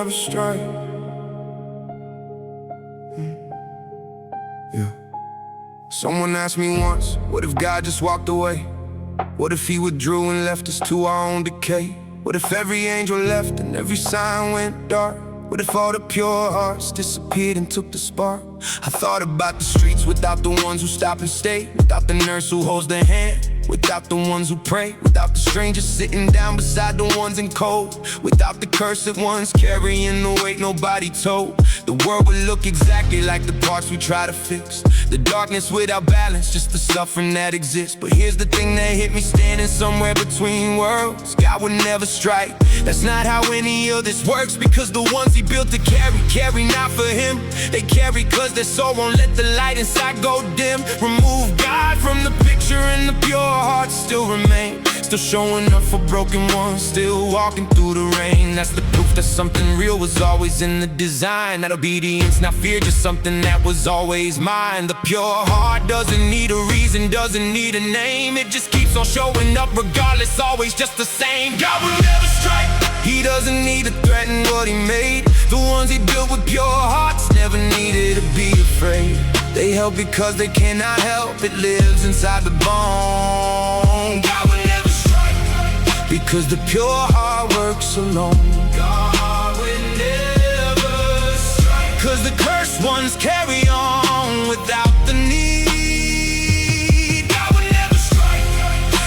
never strike. Yeah. Someone asked me once, what if God just walked away? What if he withdrew and left us to our own decay? What if every angel left and every sign went dark? What if all the pure hearts disappeared and took the spark? I thought about the streets without the ones who stop and stay, without the nurse who holds their hand, without the ones who pray, without the strangers sitting down beside the ones in cold, without the cursed ones carrying the weight nobody told. The world would look exactly like the parts we try to fix. The darkness without balance, just the suffering that exists. But here's the thing that hit me, standing somewhere between worlds. God would never strike. That's not how any of this works, because the ones he built to carry not for him. They carry cause their soul won't let the light inside go dim. Remove God from the picture and the pure hearts still remain. Still showing up for broken ones, still walking through the rain. That's the proof that something real was always in the design. That obedience, not fear, just something that was always mine. The pure heart doesn't need a reason, doesn't need a name. It just keeps on showing up regardless, always just the same. God will never strike. He doesn't need to threaten what he made. The ones he built with pure hearts never needed to be afraid. They help because they cannot help. It lives inside the bone. God will never strike, because the pure heart works alone. God will never strike, cause the cursed ones carry on without the need. God will never strike,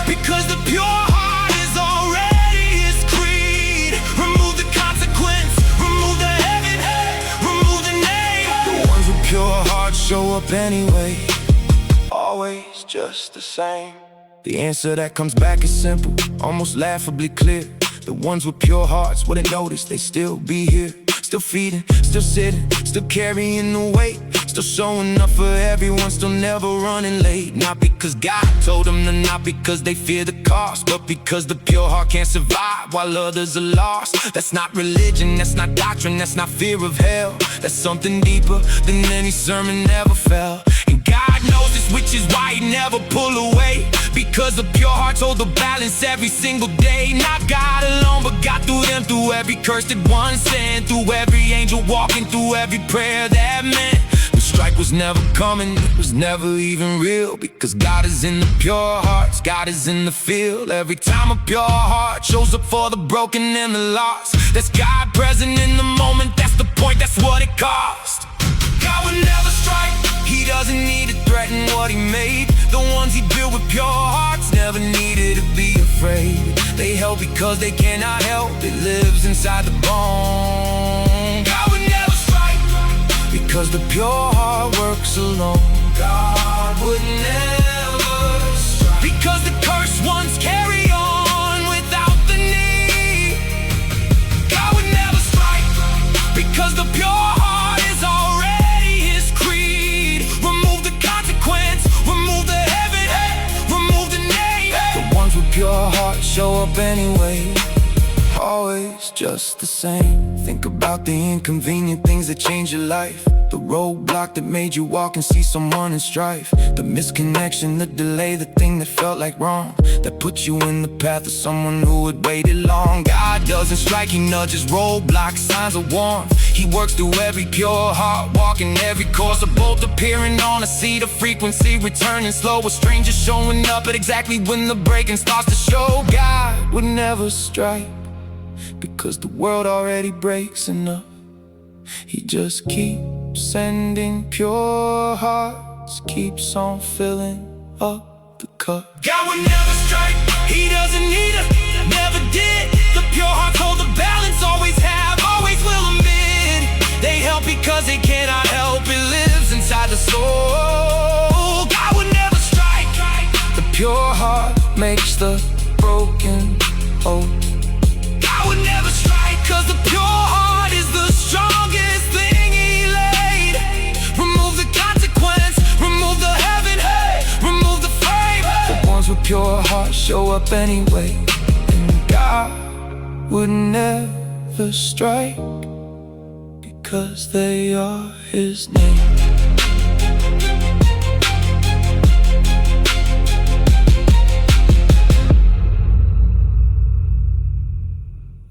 because the pure heart is already his creed. Remove the consequence, remove the heaven, remove the name. The ones with pure hearts show up anyway, always just the same. The answer that comes back is simple, almost laughably clear. The ones with pure hearts wouldn't notice, they still be here. Still feeding, still sitting, still carrying the weight, still showing up for everyone, still never running late. Not because God told them to, not because they fear the cost, but because the pure heart can't survive while others are lost. That's not religion, that's not doctrine, that's not fear of hell. That's something deeper than any sermon ever felt. And God knows this, which is why he never pull away, because the pure hearts hold the balance every single day. Not God alone, but God through them, through every curse that one sent, through every angel walking, through every prayer that meant the strike was never coming, it was never even real. Because God is in the pure hearts, God is in the field. Every time a pure heart shows up for the broken and the lost, that's God present in the moment, that's the point, that's what it cost. God would never strike, he doesn't need to threaten what he made. The ones he built with pure hearts never needed to be afraid. They help because they cannot help, it lives inside the bone. God would never strike, because the pure heart works alone. God would never strike, because the cursed ones carry on without the need. God would never strike, because the pure heart is already his creed. Remove the consequence, remove the heaven, remove the name. The ones with pure hearts show up anyway, always just the same. Think about the inconvenient things that change your life. The roadblock that made you walk and see someone in strife. The misconnection, the delay, the thing that felt like wrong, that put you in the path of someone who had waited long. God doesn't strike, he nudges roadblocks, signs of warmth. He works through every pure heart, walking every course. A bolt appearing on a seat of frequency, returning slow. A stranger showing up at exactly when the breaking starts to show. God would never strike, because the world already breaks enough. He just keeps sending pure hearts, keeps on filling up the cup. God will never strike, he doesn't need it, never did. The pure hearts hold the balance, always have, always will admit. They help because they cannot help, it lives inside the soul. God will never strike, the pure heart makes the broken whole. God would never strike, cause the pure heart is the strongest thing he laid. Remove the consequence, remove the heaven, remove the flame. The ones with pure hearts show up anyway, and God would never strike, because they are his name.